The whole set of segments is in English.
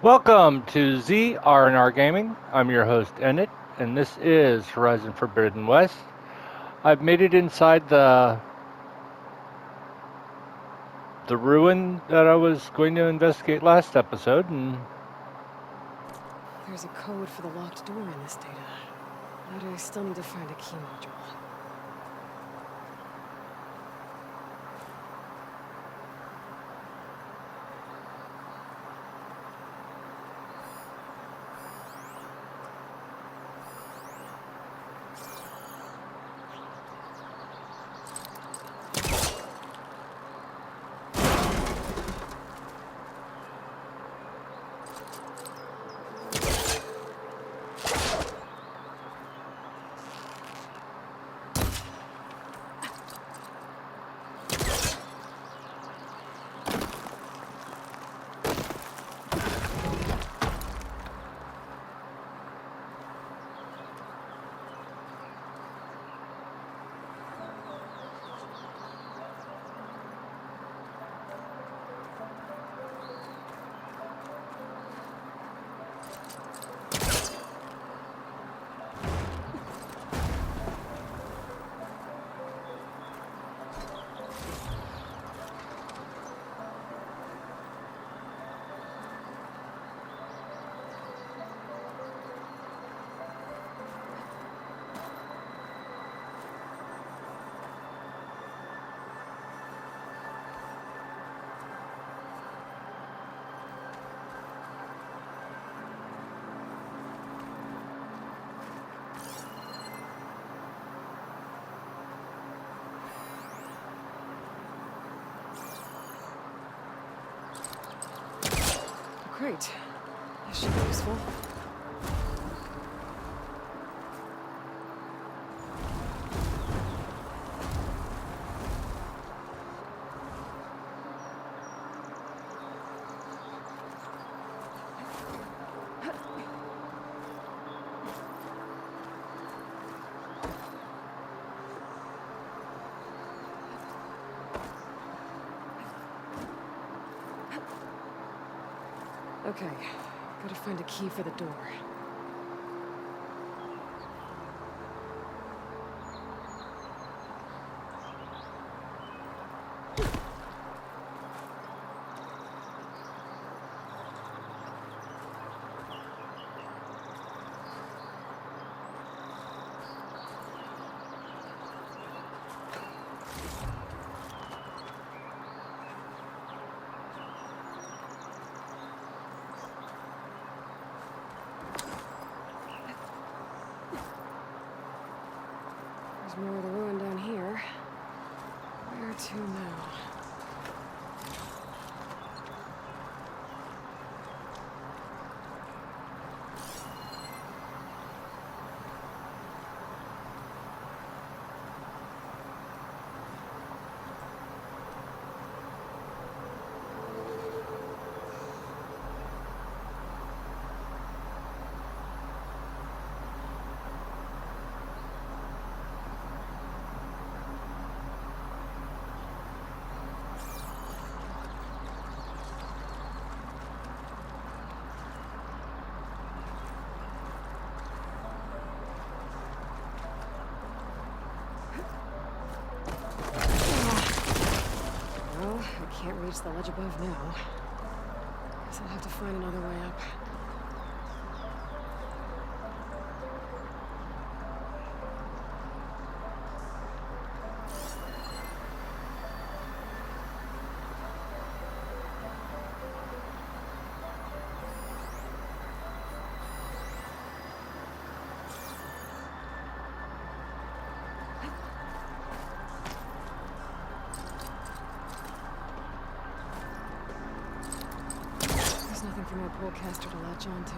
Welcome to ZR&R Gaming. I'm your host Enit, and this is Horizon Forbidden West. I've made it inside the ruin that I was going to investigate last episode, and There's a code for the locked door in this data. But I still need to find a key module. Great. This should be useful. Okay, gotta find a key for the door. There's more of the ruin down here. Where to now? Well, I can't reach the ledge above now. Guess I'll have to find another way up. There's nothing for my polecaster to latch onto.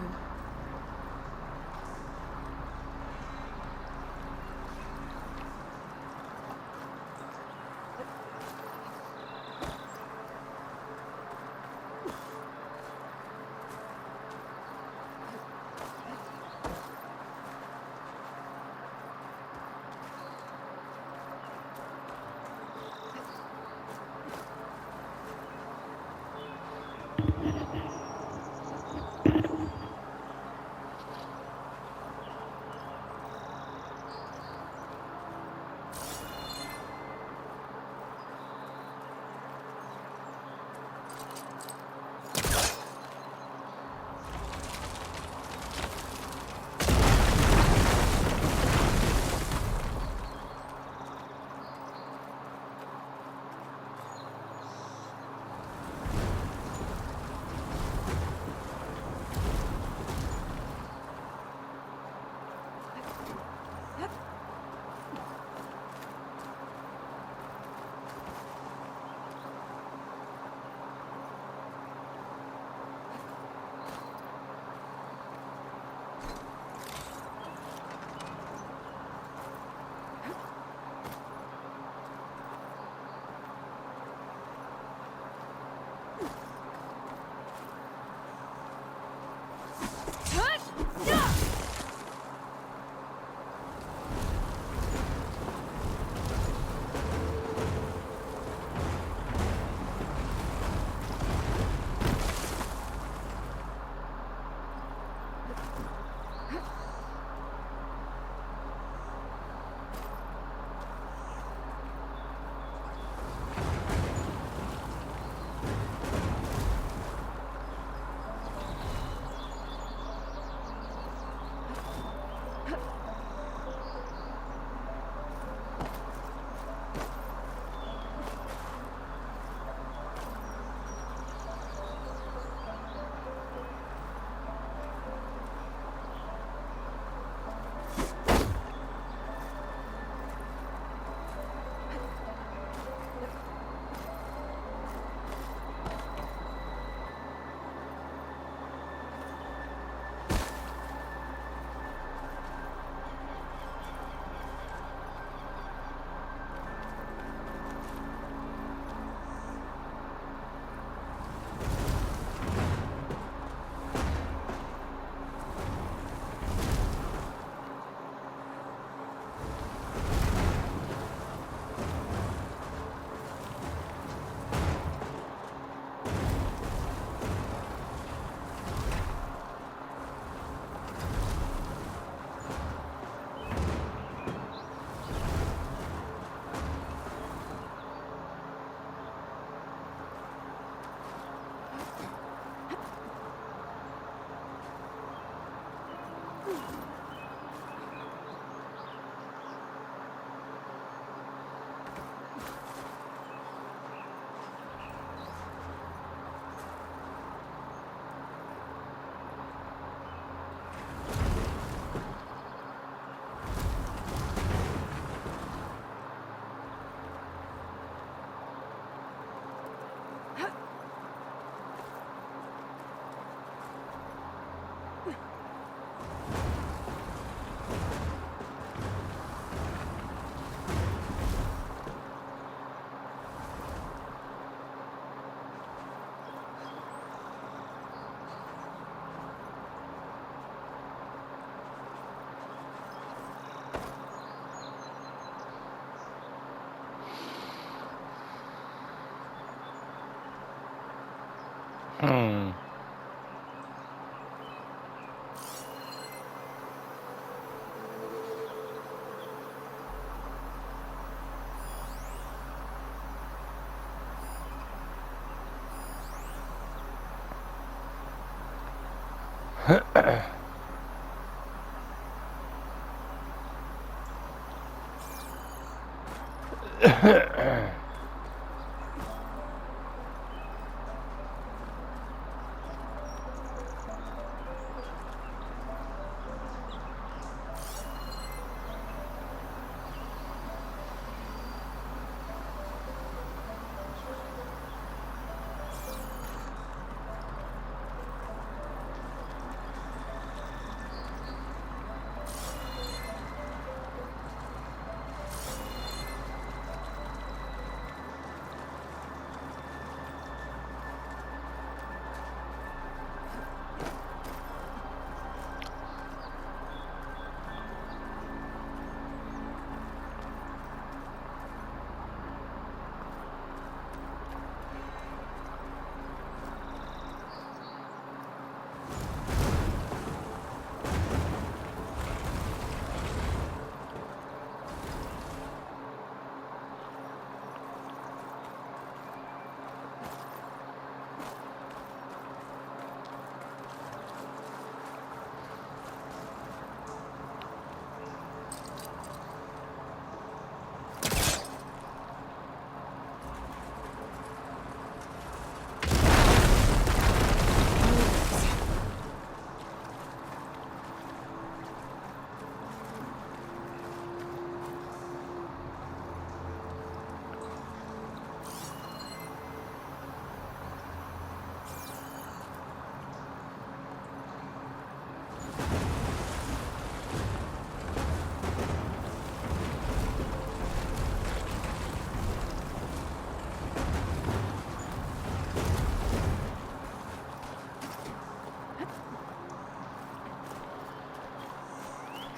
Hmm.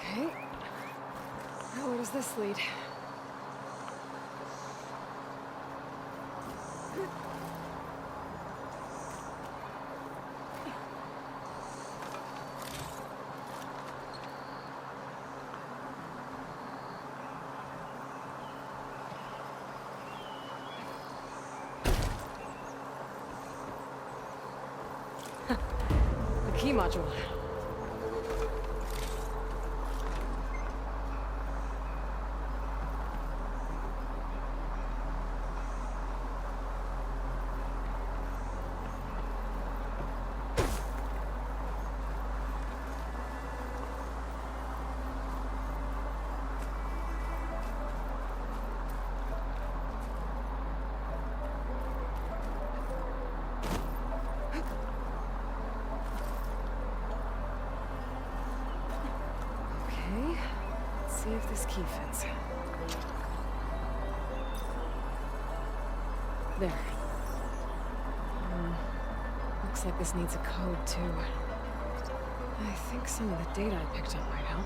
Okay. Now where does this lead? The key module. Okay. Let's see if this key fits. There. Looks like this needs a code, too. I think some of the data I picked up might help.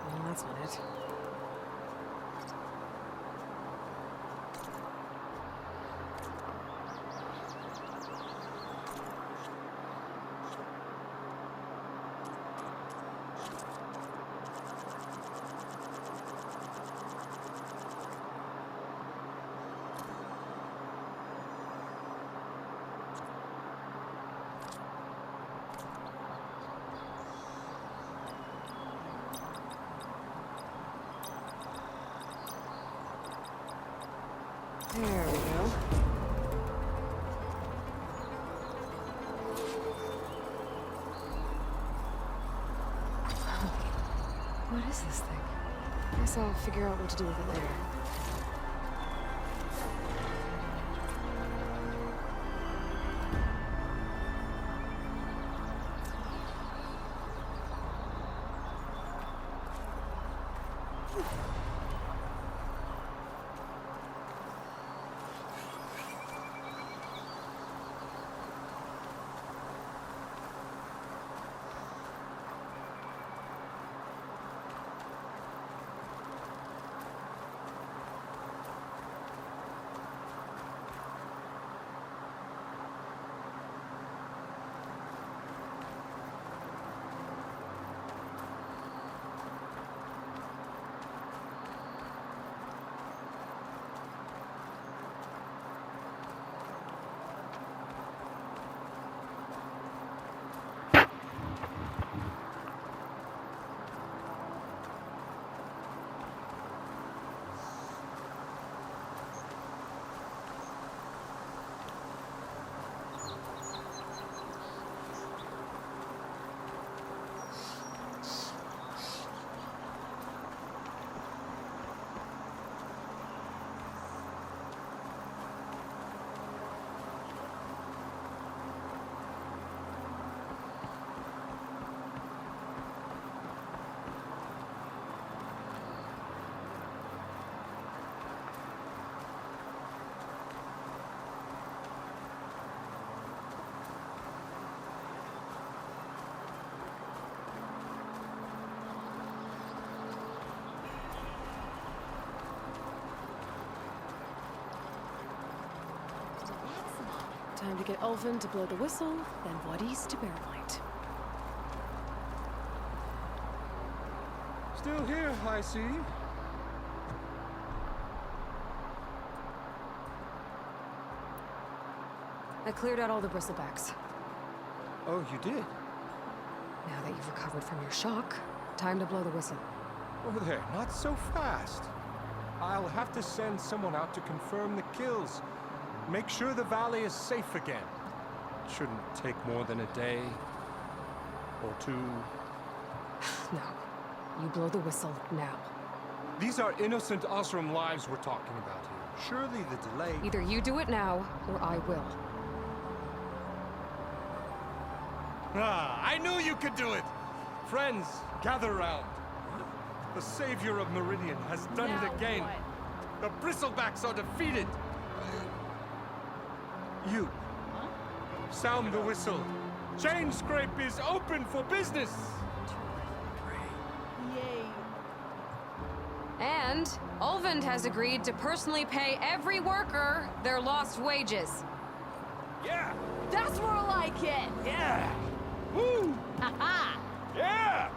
Well, that's not it. What is this thing? Guess I'll figure out what to do with it later. Time to get Ulvin to blow the whistle, then Wadis to bear light. Still here, I see. I cleared out all the bristlebacks. Oh, you did? Now that you've recovered from your shock, time to blow the whistle. Oh there, not so fast. I'll have to send someone out to confirm the kills. Make sure the valley is safe again. Shouldn't take more than a day or two. No. You blow the whistle now. These are innocent Osram lives we're talking about here. Surely the delay... Either you do it now, or I will. Ah, I knew you could do it! Friends, gather round. The savior of Meridian has done it again. The bristlebacks are defeated. You. Sound the whistle. Chain Scrape is open for business. And Ulvin has agreed to personally pay every worker their lost wages. Yeah. That's more like it! Yeah. Woo. Haha! Yeah.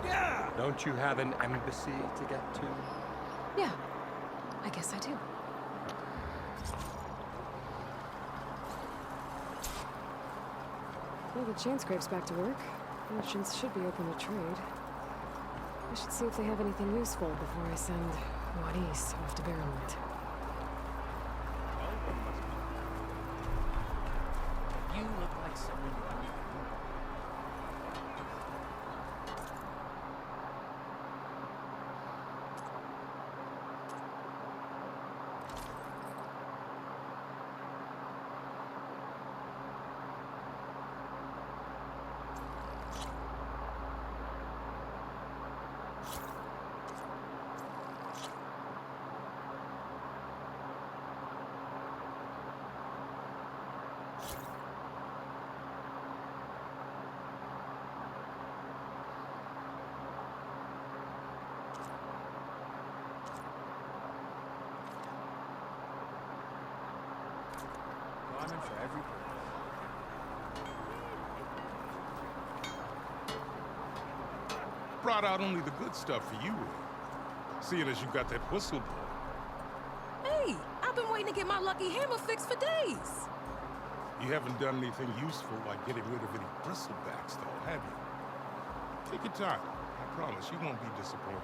Yeah. Don't you have an embassy to get to? Yeah, I guess I do. Well, the chain scrape's back to work. Merchants should be open to trade. I should see if they have anything useful before I send Wadis off to Barrenwood. You look like someone you need. Diamond for every bird. Brought out only the good stuff for you, seeing as you got that whistle blown. Hey, I've been waiting to get my lucky hammer fixed for days. You haven't done anything useful like getting rid of any bristlebacks, though, have you? Take your time. I promise you won't be disappointed.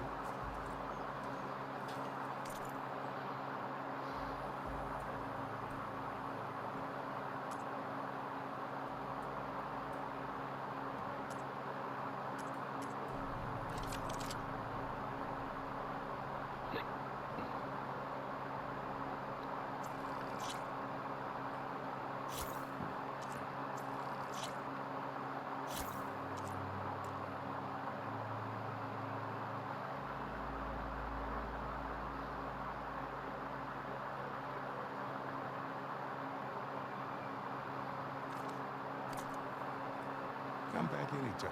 back anytime.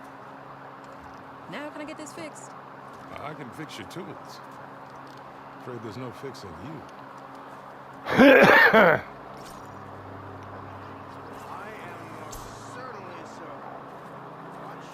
Now can I get this fixed? I can fix your tools. Afraid there's no fixing you. I am most certainly so. Watch.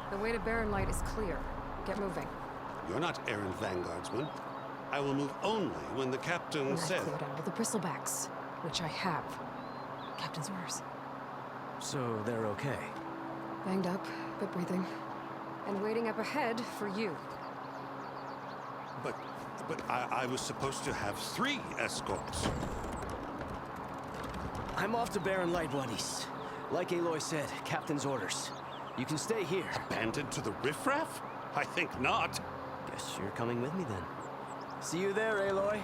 The way to Barren Light is clear. Get moving. You're not errant vanguardsman. I will move only when the captain And says. I've cleared out of the bristlebacks, which I have. Captain's orders. So they're okay. Banged up, but breathing. And waiting up ahead for you. But I was supposed to have 3 escorts. I'm off to Barren Light, Wadis. Like Aloy said, Captain's orders. You can stay here. Abandoned to the riffraff? I think not. Guess you're coming with me then. See you there, Aloy.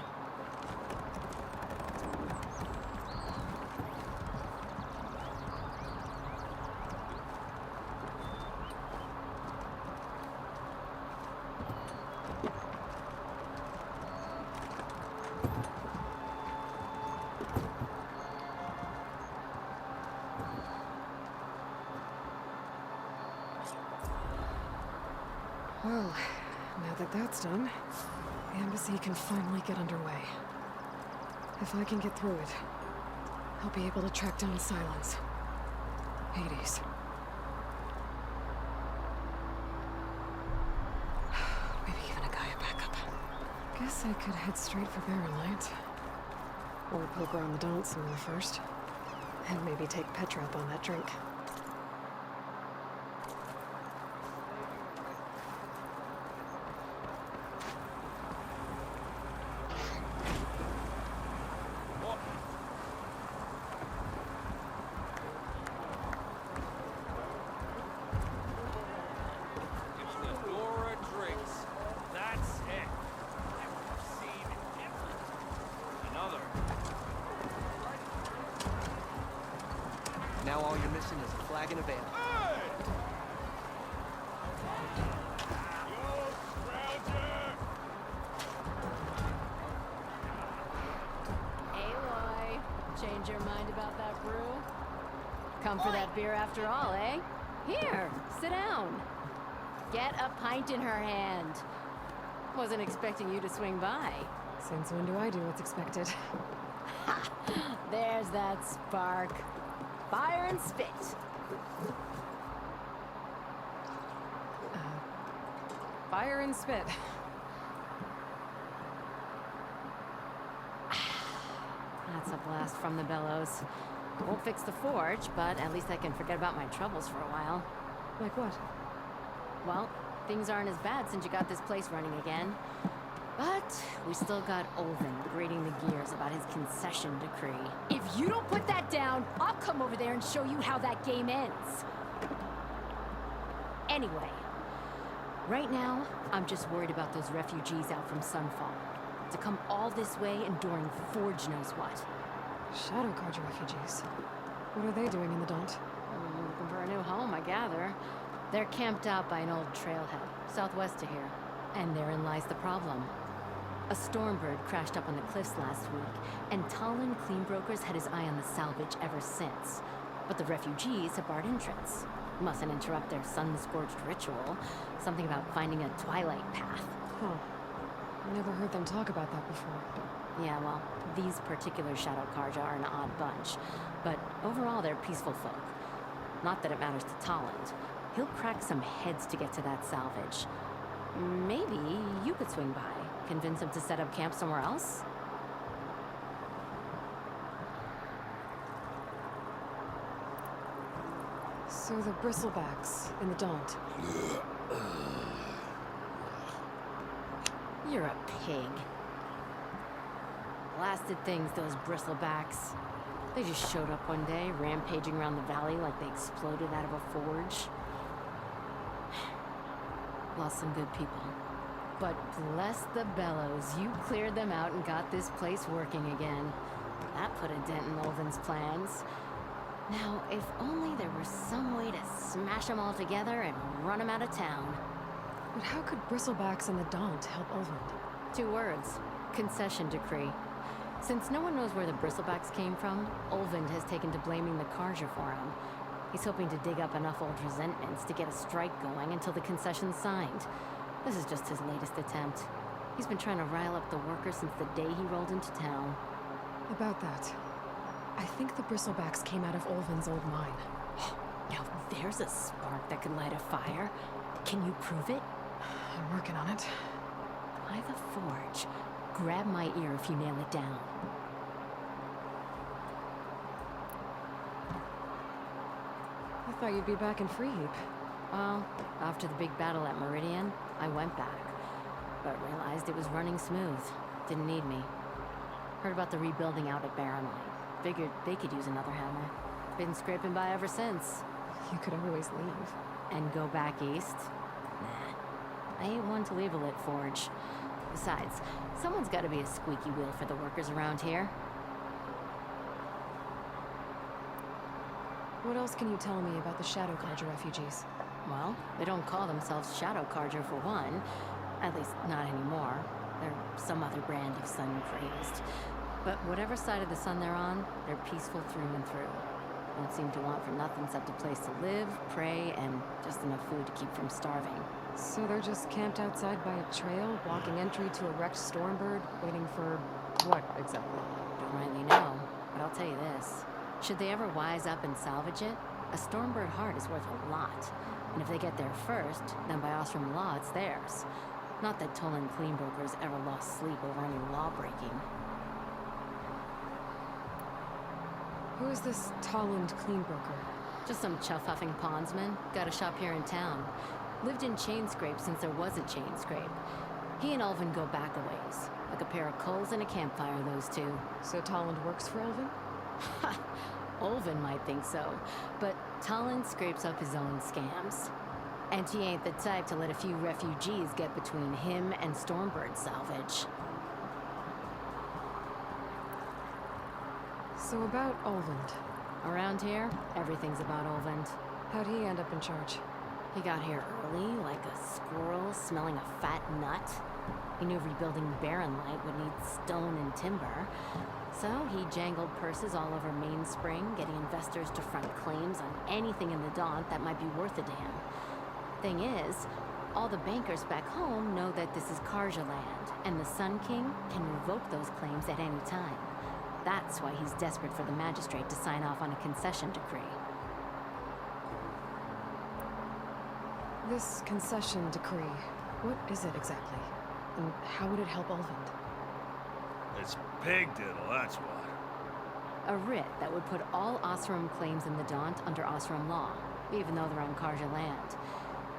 Well, now that that's done, the embassy can finally get underway. If I can get through it, I'll be able to track down Silence. Hades. Maybe even a Gaia backup. Guess I could head straight for Barren Light. Or poke around the dance somewhere first. And maybe take Petra up on that drink. Now all you're missing is a flag and a veil. Aloy, change your mind about that brew? Come for that beer after all, eh? Here, sit down. Get a pint in her hand. Wasn't expecting you to swing by. Since when do I do what's expected? Ha! There's that spark. Fire and spit. Fire and spit. That's a blast from the bellows. Won't fix the forge, but at least I can forget about my troubles for a while. Like what? Well, things aren't as bad since you got this place running again. But we still got Oven grating the gears about his concession decree. If you don't put that down, I'll come over there and show you how that game ends. Anyway, Right now, I'm just worried about those refugees out from Sunfall. To come all this way enduring Forge knows what. Shadow Carja refugees. What are they doing in the Daunt? Looking for a new home, I gather. They're camped out by an old trailhead, southwest of here. And therein lies the problem. A Stormbird crashed up on the cliffs last week, and Talon Cleanbrokers had his eye on the salvage ever since. But the refugees have barred entrance. Mustn't interrupt their sun-scorched ritual. Something about finding a twilight path. Huh. Never heard them talk about that before. Yeah, well, these particular Shadow Carja are an odd bunch. But overall, they're peaceful folk. Not that it matters to Talland. He'll crack some heads to get to that salvage. Maybe you could swing by. Convince him to set up camp somewhere else? So the bristlebacks in the Daunt. You're a pig. Blasted things, those bristlebacks. They just showed up one day, rampaging around the valley like they exploded out of a forge. Lost some good people. But bless the bellows, you cleared them out and got this place working again. That put a dent in Olvin's plans. Now, if only there were some way to smash them all together and run them out of town. But how could bristlebacks in the Daunt help Olvind? 2 words. Concession decree. Since no one knows where the bristlebacks came from, Olvind has taken to blaming the Carja for him. He's hoping to dig up enough old resentments to get a strike going until the concession's signed. This is just his latest attempt. He's been trying to rile up the workers since the day he rolled into town. About that, I think the bristlebacks came out of Olvin's old mine. Now there's a spark that could light a fire. Can you prove it? I'm working on it. By the forge. Grab my ear if you nail it down. I thought you'd be back in Freeheap. Well, after the big battle at Meridian, I went back. But realized it was running smooth. Didn't need me. Heard about the rebuilding out at Barren Light. Figured they could use another hammer. Been scraping by ever since. You could always leave. And go back east? Nah. I ain't one to leave a lit forge. Besides, someone's gotta be a squeaky wheel for the workers around here. What else can you tell me about the Shadow Carja refugees? Well, they don't call themselves Shadow Carja for one. At least, not anymore. They're some other brand of sun-crazed. But whatever side of the sun they're on, they're peaceful through and through. Don't seem to want for nothing except a place to live, pray, and just enough food to keep from starving. So they're just camped outside by a trail, blocking entry to a wrecked Stormbird, waiting for what exactly? Don't rightly know, but I'll tell you this. Should they ever wise up and salvage it, a Stormbird heart is worth a lot. And if they get there first, then by Ostrom law, it's theirs. Not that Tolan Cleanbrokers ever lost sleep over any law-breaking. Who is this Talland Cleanbroker? Just some chuff-huffing pondsman. Got a shop here in town. Lived in Chainscrape since there was a Chainscrape. He and Ulvin go back a ways. Like a pair of coals and a campfire, those two. So Talland works for Olvin? Ha! Ulvin might think so, but Talon scrapes up his own scams. And he ain't the type to let a few refugees get between him and Stormbird salvage. So about Olvind. Around here, everything's about Ulvin. How'd he end up in charge? He got here early, like a squirrel smelling a fat nut. He knew rebuilding Barren Light would need stone and timber. So he jangled purses all over Mainspring, getting investors to front claims on anything in the Daunt that might be worth a damn. Thing is, all the bankers back home know that this is Carja land, and the Sun King can revoke those claims at any time. That's why he's desperate for the magistrate to sign off on a concession decree. This concession decree, what is it exactly? And how would it help Olvind? It's pig diddle, that's what. A writ that would put all Osram claims in the Daunt under Osram law, even though they're on Carja land.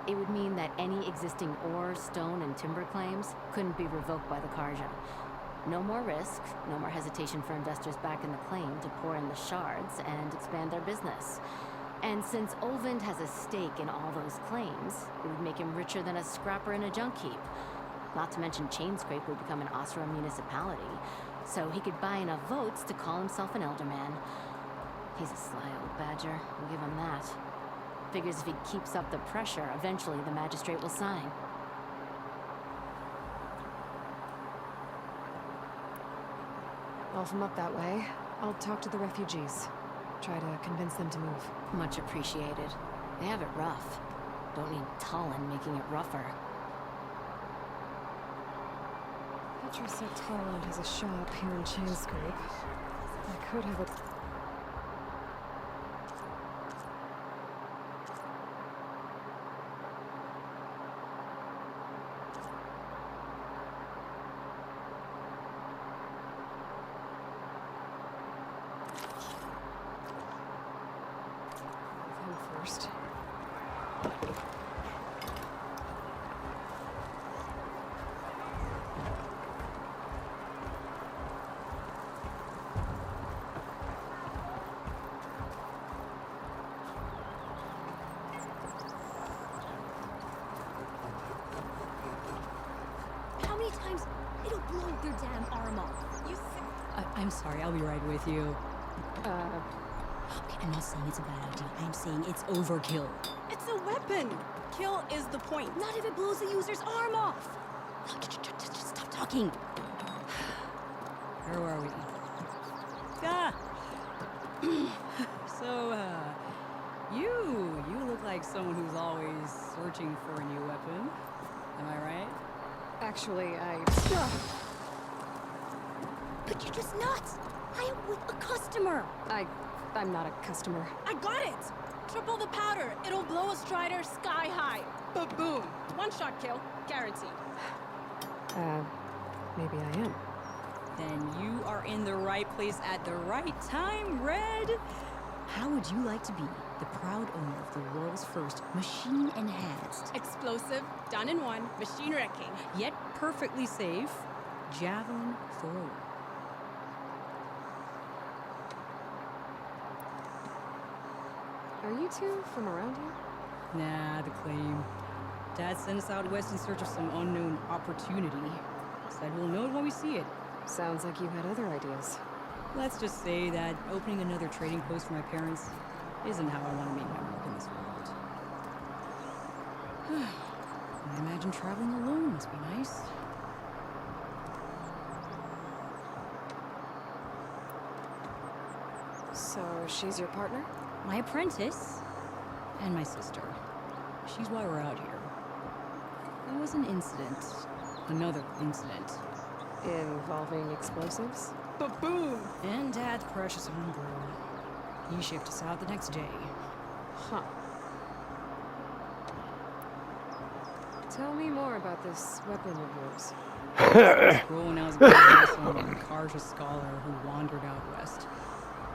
It would mean that any existing ore, stone, and timber claims couldn't be revoked by the Carja. No more risk, no more hesitation for investors back in the claim to pour in the shards and expand their business. And since Olvind has a stake in all those claims, it would make him richer than a scrapper in a junk heap. Not to mention Chainscrape would become an Osram municipality, so he could buy enough votes to call himself an elderman. He's a sly old badger, we'll give him that. Figures if he keeps up the pressure, eventually the magistrate will sign. Well, from up that way, I'll talk to the refugees. Try to convince them to move. Much appreciated. They have it rough. Don't need Talon making it rougher. Petra said Talon has a shop here in Chainscrape. I could have it. Him first. How many times it'll blow their damn arm off? You think? I'm sorry, I'll be right with you. Okay, I'm not saying it's a bad idea. I'm saying it's overkill. It's a weapon. Kill is the point. Not if it blows the user's arm off. No, just stop talking. Where are we? Ah! So, you look like someone who's always searching for a new weapon. Am I right? Actually, But you're just nuts. I am with a customer. I'm not a customer. I got it. Triple the powder. It'll blow a Strider sky high. Ba-boom. One-shot kill. Guaranteed. Maybe I am. Then you are in the right place at the right time, Red. How would you like to be the proud owner of the world's first machine-enhanced, Explosive. Done in one. Machine wrecking. yet perfectly safe, javelin thrower? Are you two from around here? Nah, the claim. Dad sent us out west in search of some unknown opportunity. Said we'll know it when we see it. Sounds like you had other ideas. Let's just say that opening another trading post for my parents isn't how I want to make my mark in this world. I imagine traveling alone must be nice. So she's your partner? My apprentice and my sister. She's why we're out here. There was an incident. Another incident. Involving explosives? Ba-boom. And Dad's precious homebrew. He shipped us out the next day. Huh. Tell me more about this weapon of yours. Scroll when I was going to some Karja scholar who wandered out west.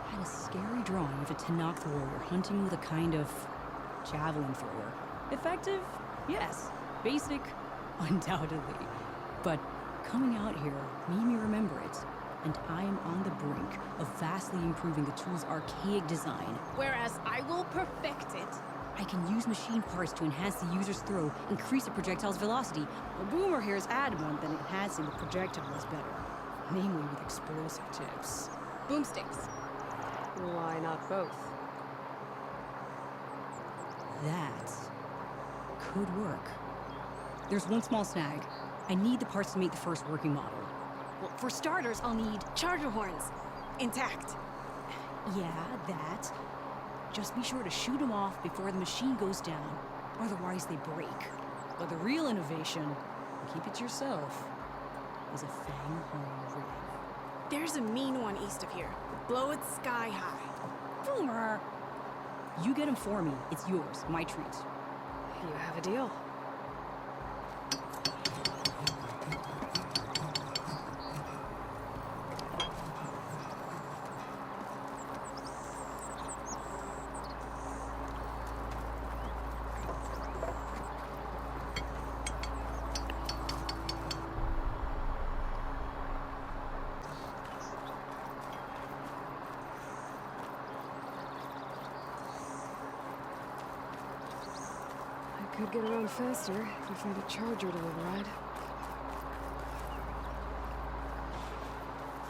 Had a scary drawing of a Tenakth warrior hunting with a kind of javelin thrower. Effective? Yes. Basic? Undoubtedly. But coming out here made me remember it. And I am on the brink of vastly improving the tool's archaic design. Whereas I will perfect it. I can use machine parts to enhance the user's throw, increase the projectile's velocity. The boomer here is adamant that enhancing the projectile is better. Namely with explosive tips. Boomsticks. Why not both? That could work. There's one small snag. I need the parts to make the first working model. Well, for starters, I'll need charger horns. Intact. Yeah, that. Just be sure to shoot them off before the machine goes down. Otherwise they break. But the real innovation, keep it to yourself, is a fang horn rig. There's a mean one east of here. Blow it sky high. Boomer! You get him for me. It's yours. My treat. You have a deal. Could get around faster if we find a charger to override.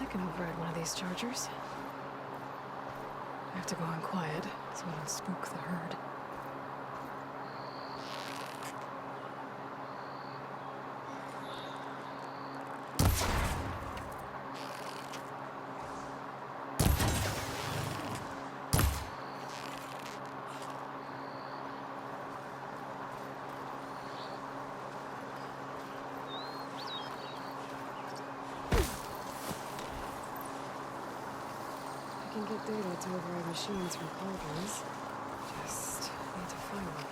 I can override one of these chargers. I have to go in quiet so I don't spook the herd. I can get data to override machines from cauldrons. Just need to find one.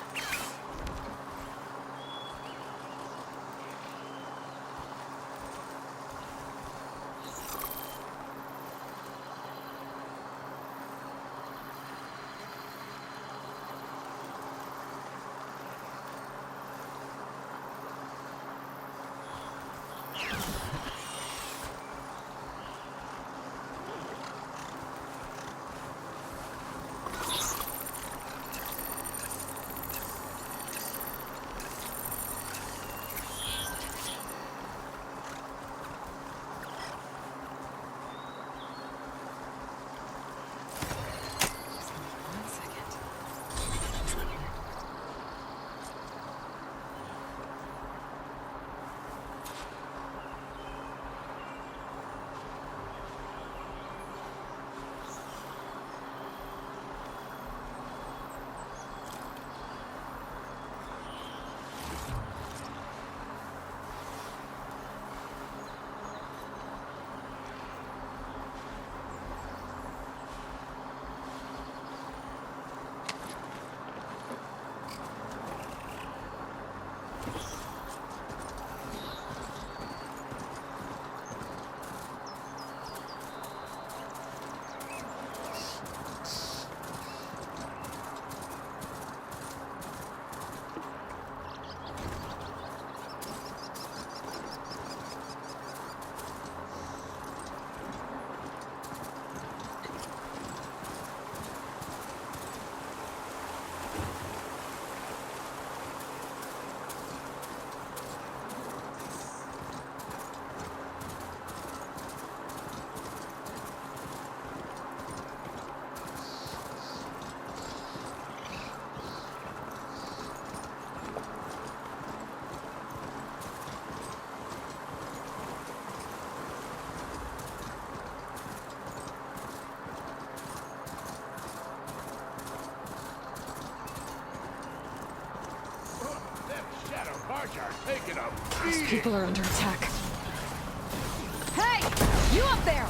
Those people are under attack. Hey! You up there!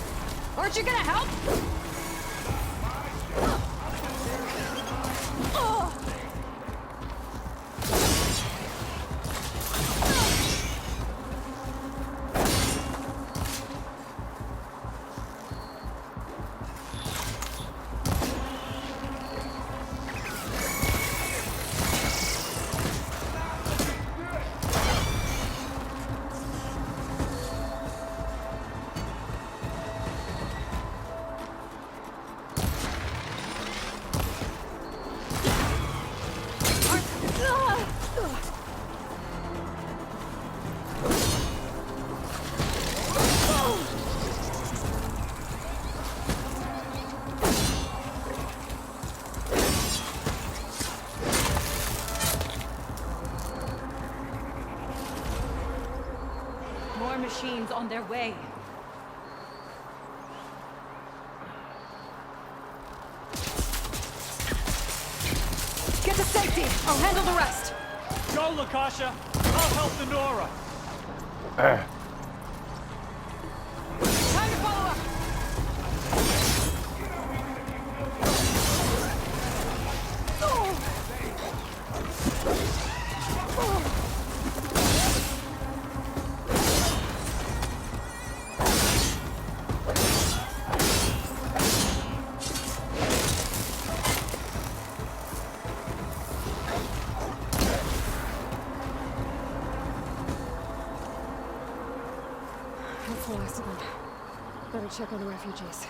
Aren't you gonna help? More machines on their way. Get to safety! I'll handle the rest! Go, Lakasha! I'll help the Nora! Time to follow up! That's the last of them. Better check on the refugees.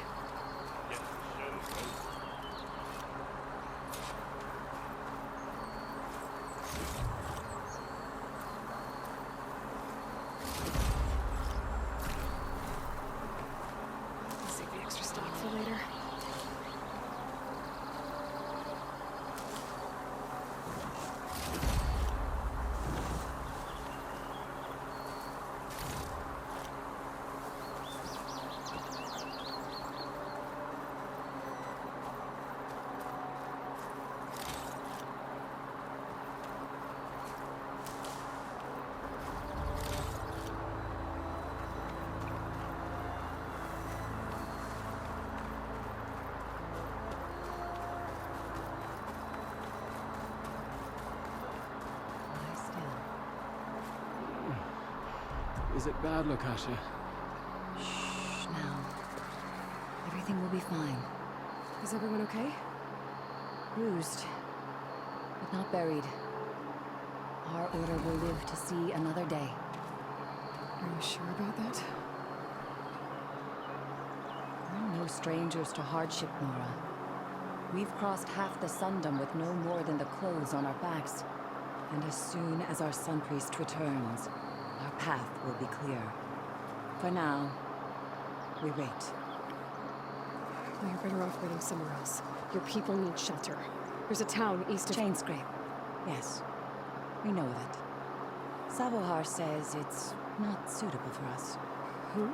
Is it bad, Lakasha? Shh, now. Everything will be fine. Is everyone okay? Bruised, but not buried. Our order will live to see another day. Are you sure about that? We're no strangers to hardship, Nora. We've crossed half the Sundom with no more than the clothes on our backs. And as soon as our Sun Priest returns, our path will be clear. For now, we wait. Well, you're better off waiting somewhere else. Your people need shelter. There's a town east of... Chainscrape. Yes. We know of it. Savohar says it's not suitable for us. Who?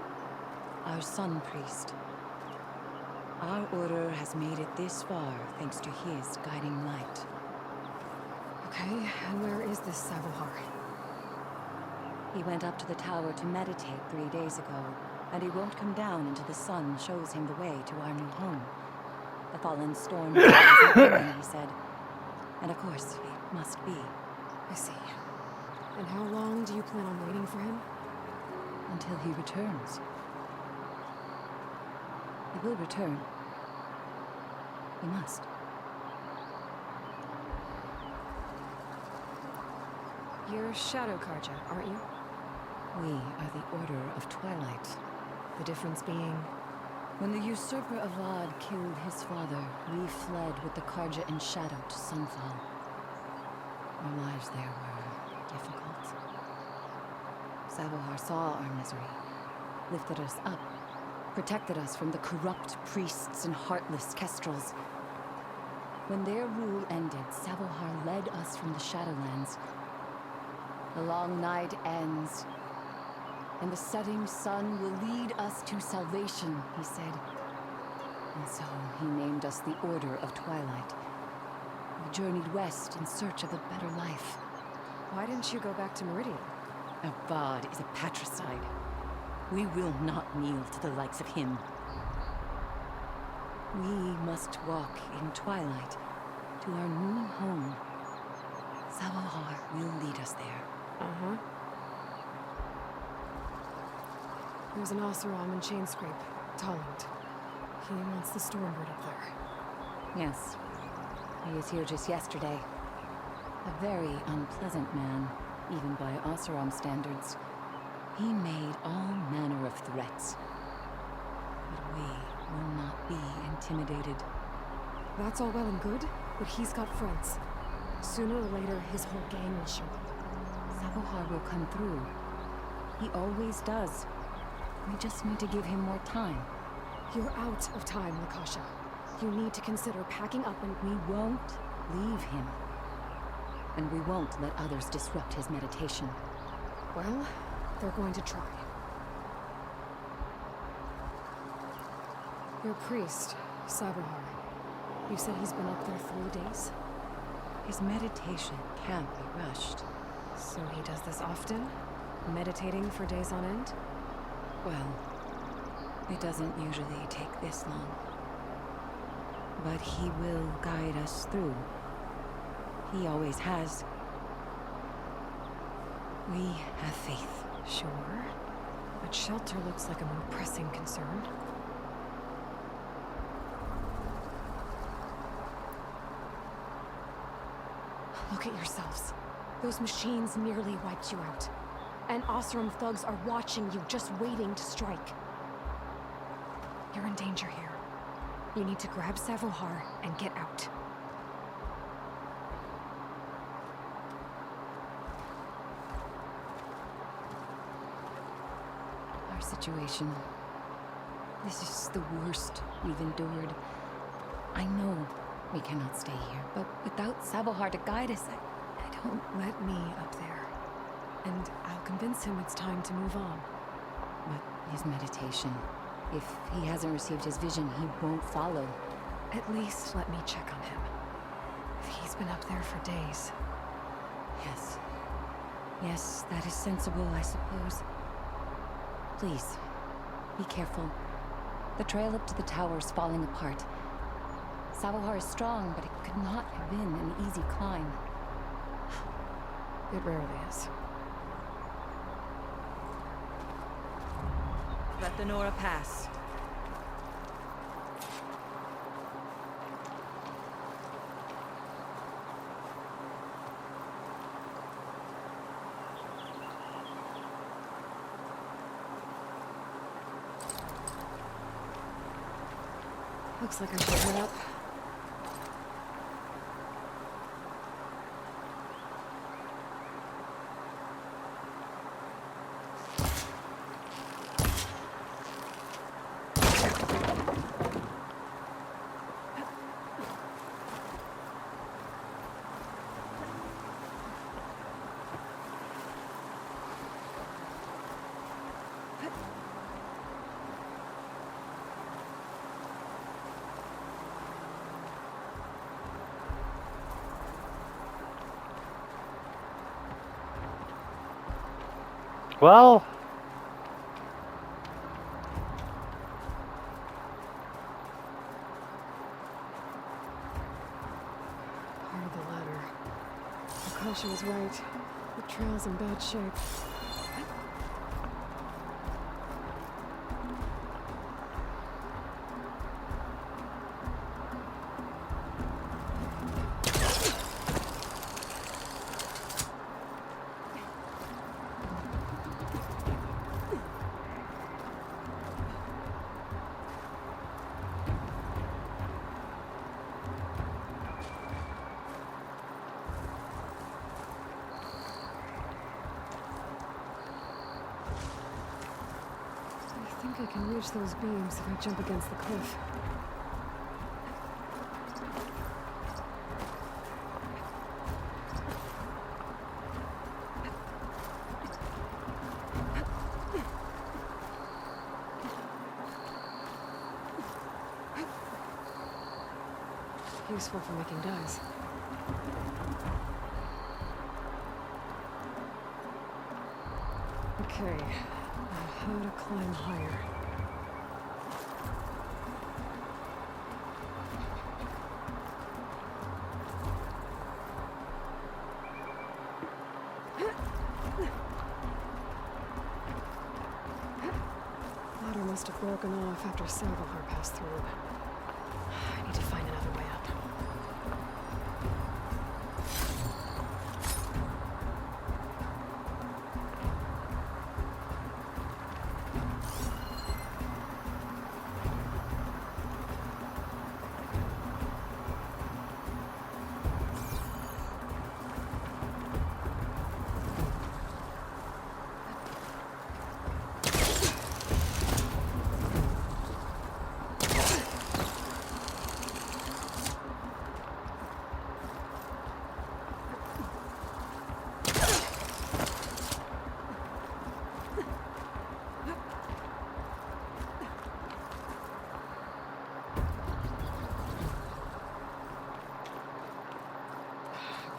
Our Sun Priest. Our order has made it this far thanks to his guiding light. Okay, and where is this Savohar? He went up to the tower to meditate 3 days ago, and he won't come down until the sun shows him the way to our new home. The fallen storm isn't coming, he said. And of course, it must be. I see. And how long do you plan on waiting for him? Until he returns. He will return. He must. You're Shadow Karja, aren't you? We are the Order of Twilight. The difference being... When the usurper Avad killed his father, we fled with the Karja in shadow to Sunfall. Our lives there were difficult. Savohar saw our misery, lifted us up, protected us from the corrupt priests and heartless kestrels. When their rule ended, Savohar led us from the Shadowlands. The long night ends, and the setting sun will lead us to salvation, he said. And so he named us the Order of Twilight. We journeyed west in search of a better life. Why didn't you go back to Meridian? Avad is a patricide. We will not kneel to the likes of him. We must walk in twilight to our new home. Savohar will lead us there. Uh-huh. There's an Oseram in Chainscrape, Tolland. He wants the Stormbird up there. Yes. He was here just yesterday. A very unpleasant man, even by Oseram standards. He made all manner of threats. But we will not be intimidated. That's all well and good, but he's got friends. Sooner or later, his whole gang will show up. Savohar will come through. He always does. We just need to give him more time. You're out of time, Lakasha. You need to consider packing up and... We won't leave him. And we won't let others disrupt his meditation. Well, they're going to try. Your priest, Savohar. You said he's been up there 3 days? His meditation can't be rushed. So he does this often? Meditating for days on end? Well, it doesn't usually take this long. But he will guide us through. He always has. We have faith. Sure. But shelter looks like a more pressing concern. Look at yourselves. Those machines nearly wiped you out. And Oseram thugs are watching you, just waiting to strike. You're in danger here. You need to grab Savohar and get out. Our situation. This is the worst we've endured. I know we cannot stay here, but without Savohar to guide us, I don't... Let me up there. And I'll convince him it's time to move on. But his meditation... If he hasn't received his vision, he won't follow. At least let me check on him. If he's been up there for days. Yes. Yes, that is sensible, I suppose. Please, be careful. The trail up to the tower is falling apart. Savohar is strong, but it could not have been an easy climb. It rarely is. Let the Nora pass. Looks like I should head up. Well, Part of the ladder. Akasha was right. The trail's in bad shape. I think I can reach those beams if I jump against the cliff. Useful for making dyes. Okay, now how to climb higher. Ladder must have broken off after Salvahar passed through. I need to find another way up.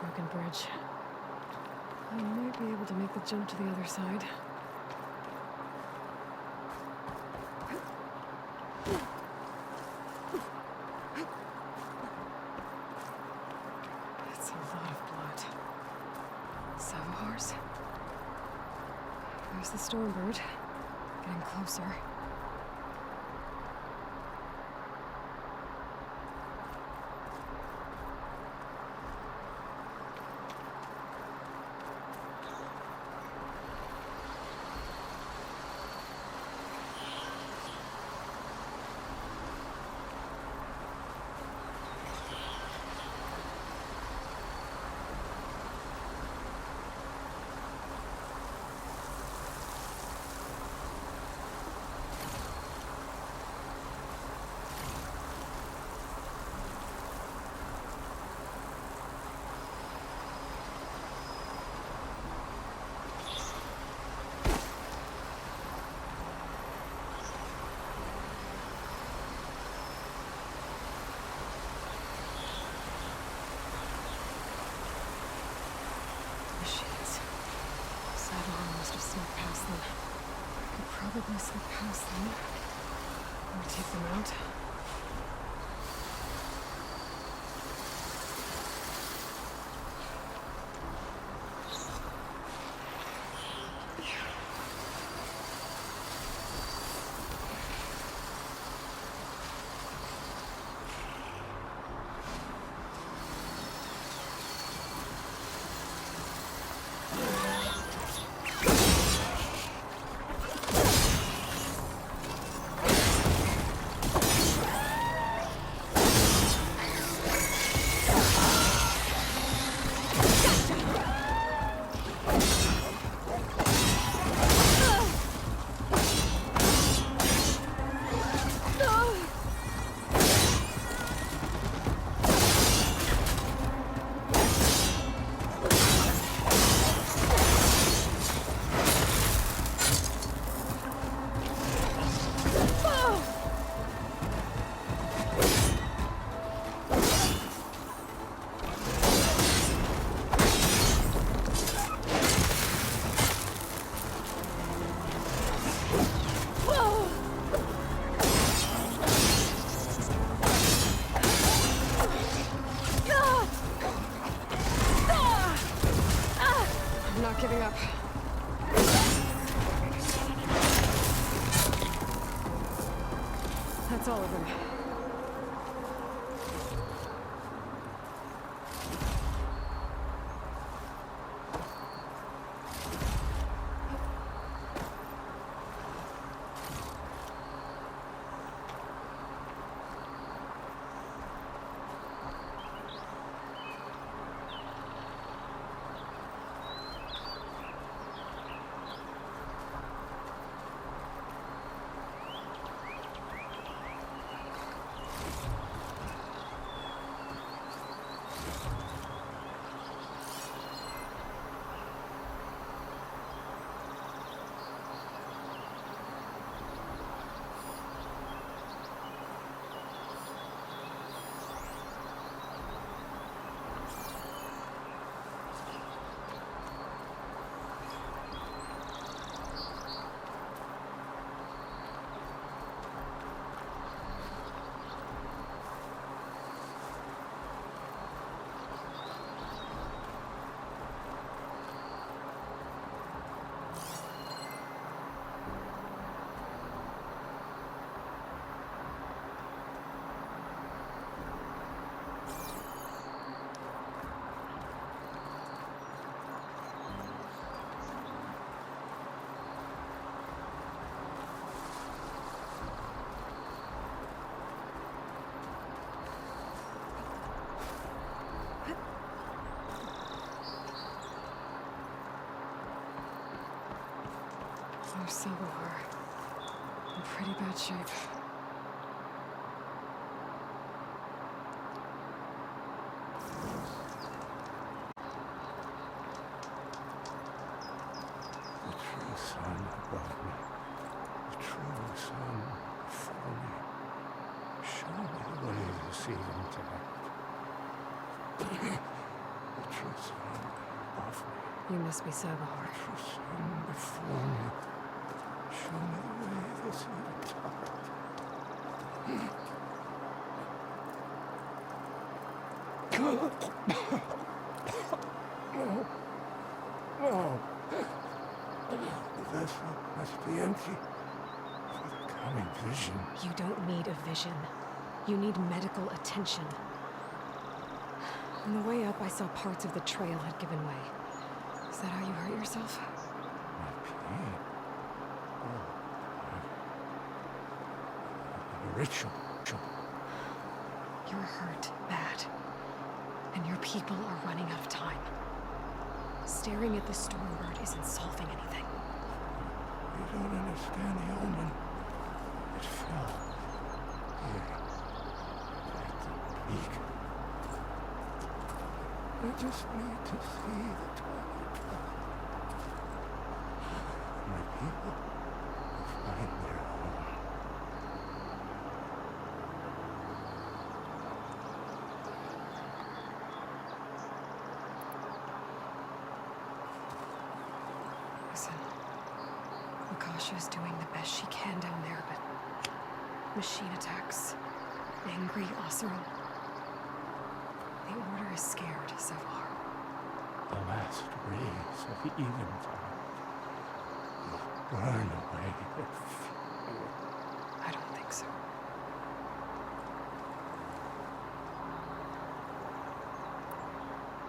Broken bridge. I might be able to make the jump to the other side. That's a lot of blood. Savahar's. There's the Stormbird. Getting closer. Probably slip past them. Or take them out. That's all of them. There's Sabohar. In pretty bad shape. The true sun above me. The true sun before me. Show me the way to see them tonight. The true sun above me. You must be Sabohar. The true sun before me. Show me the way to see them tonight. No. No. The vessel must be empty for the coming vision. You don't need a vision. You need medical attention. On the way up, I saw parts of the trail had given way. Is that how you hurt yourself? My pain. Oh. A ritual. You're hurt bad. And your people are running out of time. Staring at the Stormbird isn't solving anything. You don't understand the omen. It fell here at the peak. I just need to see the twilight fall. My people will find their home. Listen, Lakasha's doing the best she can down there, but machine attacks, angry Oseram. The Order is scared, Savar. The last rays of the eventide will burn away their fury. I don't think so.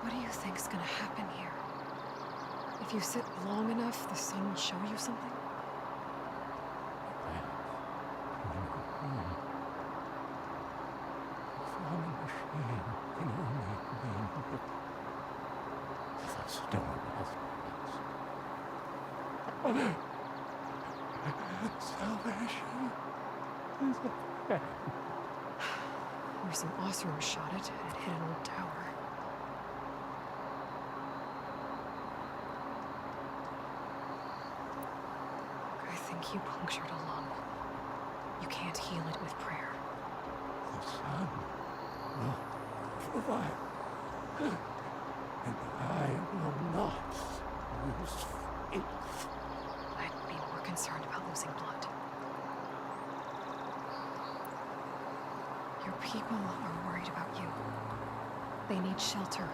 What do you think's gonna happen here? If you sit long enough, the sun will show you something? Fallen machine can only mean the storm has passed. Salvation is ahead. Or some Oseram shot it, and it hit an old tower. I think you punctured a lung. You can't heal it with prayer. The sun will provide. And I will not lose faith. I'd be more concerned about losing blood. Your people are worried about you. They need shelter,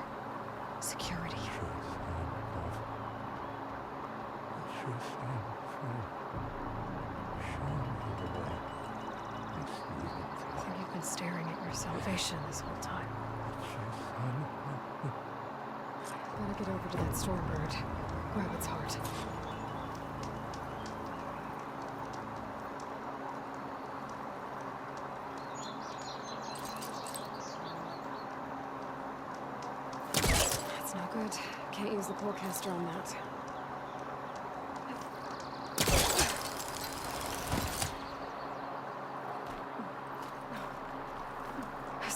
security. True sun above. The true sun friend. Show me the way. This need salvation this whole time. Son. Better get over to that Stormbird. Grab its heart. That's no good. Can't use the pullcaster on that.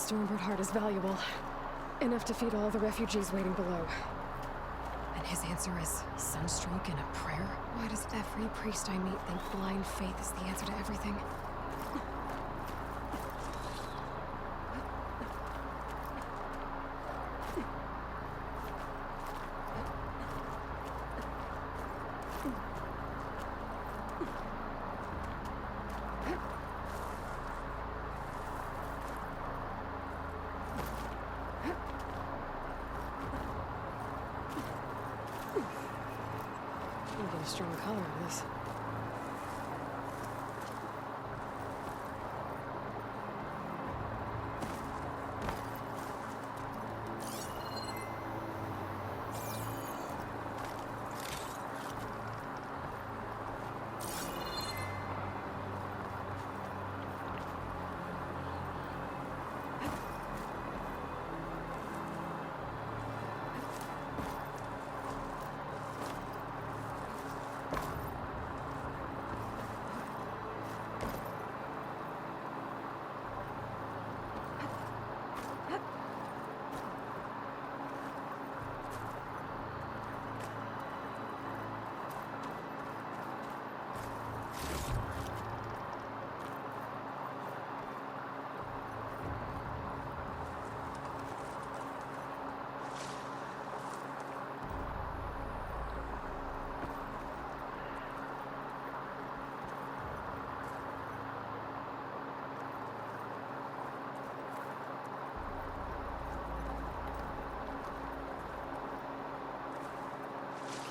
Stormbird heart is valuable. Enough to feed all the refugees waiting below. And his answer is sunstroke and a prayer? Why does every priest I meet think blind faith is the answer to everything? You get a strong color of this.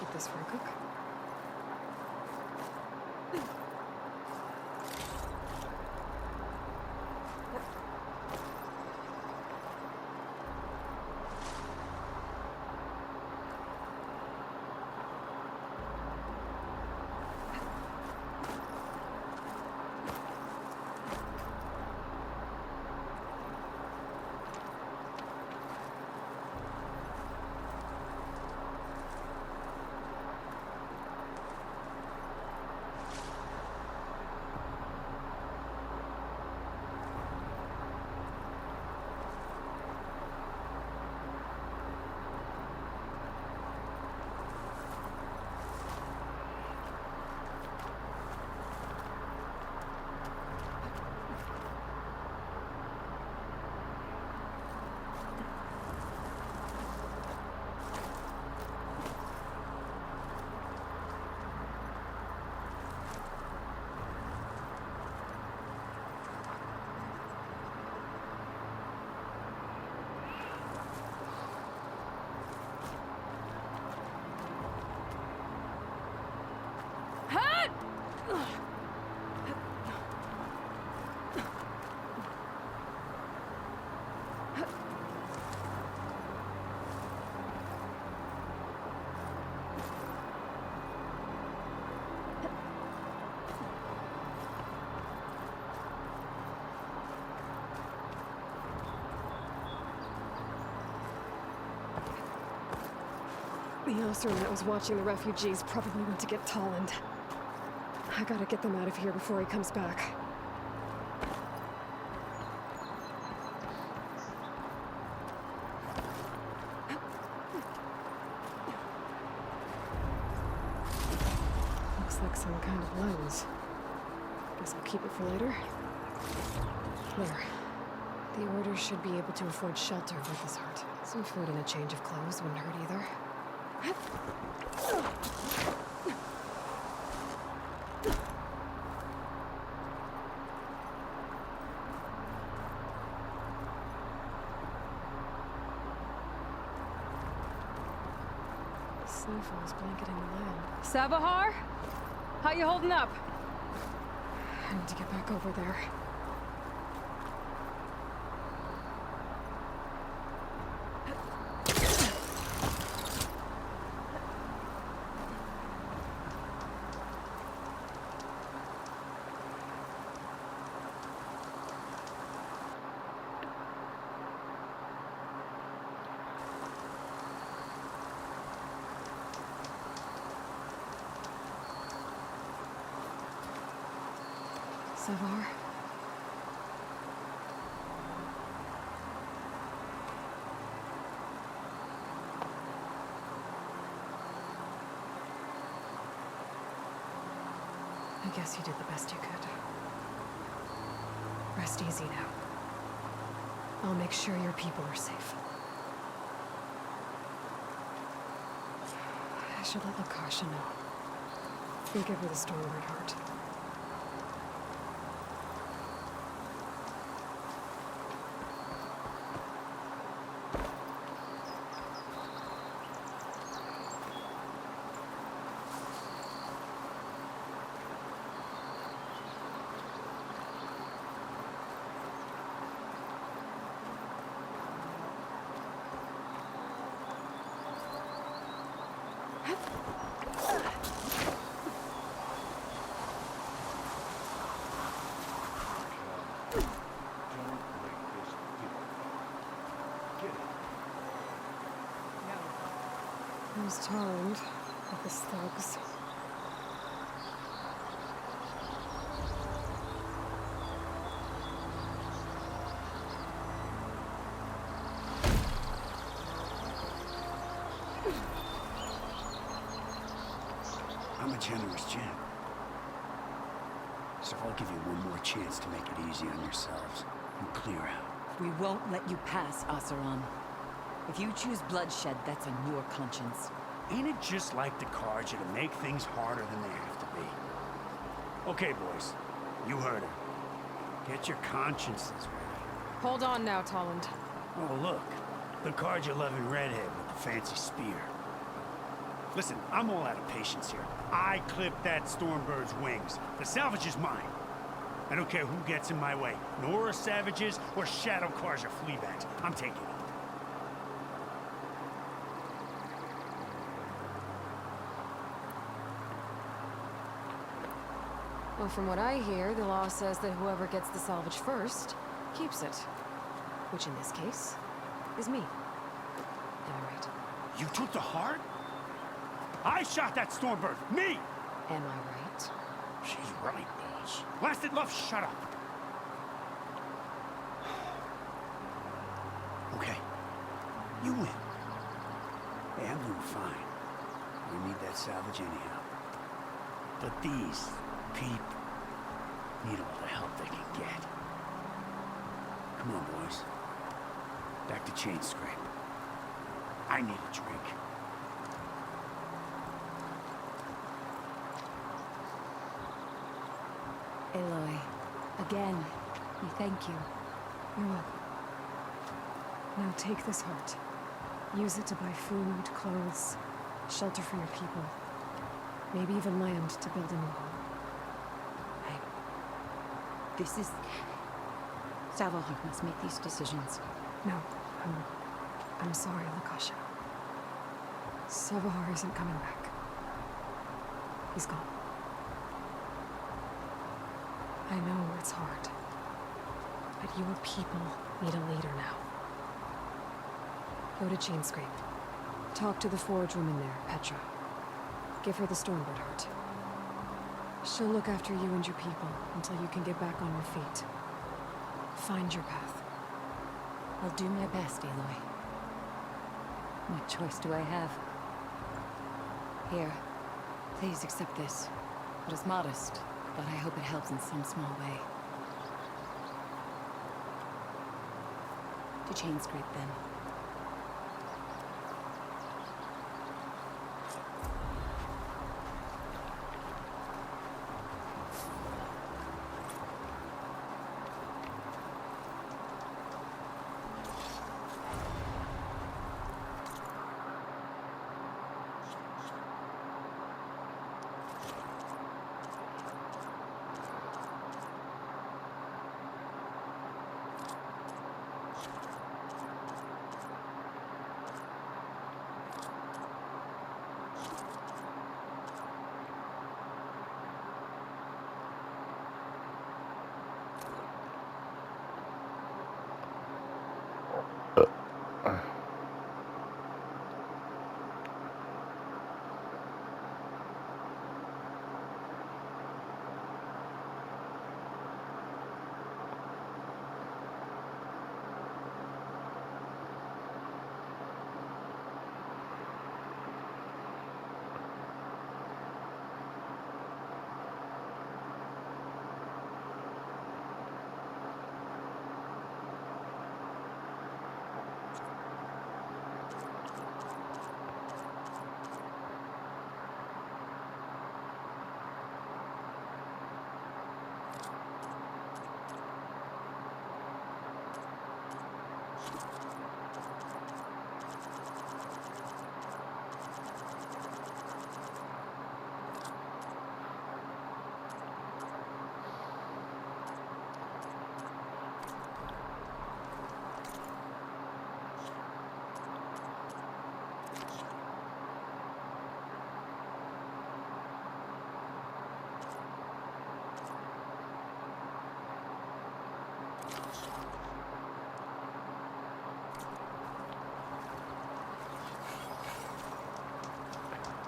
Keep this for a cook. The officer that was watching the refugees probably went to get Tolland. I gotta get them out of here before he comes back. Looks like some kind of lens. Guess I'll keep it for later. There. The Order should be able to afford shelter with this heart. Some food and a change of clothes wouldn't hurt either. Snowfall's blanketing the land. Savahar? How you holding up? I need to get back over there. Savar? I guess you did the best you could. Rest easy now. I'll make sure your people are safe. I should let Lakasha know. We'll give her the Stormbird heart. Who's timed with his thugs? I'm a generous champ. So I'll give you one more chance to make it easy on yourselves and clear out. We won't let you pass, Asaran. If you choose bloodshed, that's on your conscience. Ain't it just like the Carja to make things harder than they have to be? Okay, boys. You heard her. Get your consciences ready. Hold on now, Tolland. Oh, look. The Carja-loving redhead with the fancy spear. Listen, I'm all out of patience here. I clipped that Stormbird's wings. The salvage is mine. I don't care who gets in my way. Nora savages or Shadow Carja fleabags. I'm taking it. Well, from what I hear, the law says that whoever gets the salvage first keeps it. Which in this case is me. Am I right? You took the heart? I shot that Stormbird! Me! Am I right? She's right, boss. Blasted love, shut up! Okay. You win. Hey, I'm doing fine. We need that salvage anyhow. But these people need all the help they can get. Come on, boys. Back to Chain Scrape. I need a drink. Aloy, again, we thank you. You're welcome. Now take this heart. Use it to buy food, clothes, shelter for your people. Maybe even land to build a new home. This is... Savalhar must make these decisions. No, I'm sorry, Lakasha. Savalhar isn't coming back. He's gone. I know it's hard, but your people need a leader now. Go to Chainscrape. Talk to the forge woman there, Petra. Give her the Stormbird heart. She'll look after you and your people until you can get back on your feet. Find your path. I'll do my best, Aloy. What choice do I have? Here, please accept this. It is modest, but I hope it helps in some small way. To Chainscrape, then.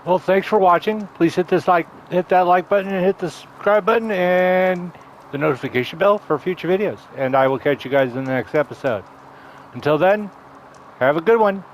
Well, thanks for watching. Please hit that like button and hit the subscribe button and the notification bell for future videos. And I will catch you guys in the next episode. Until then, have a good one.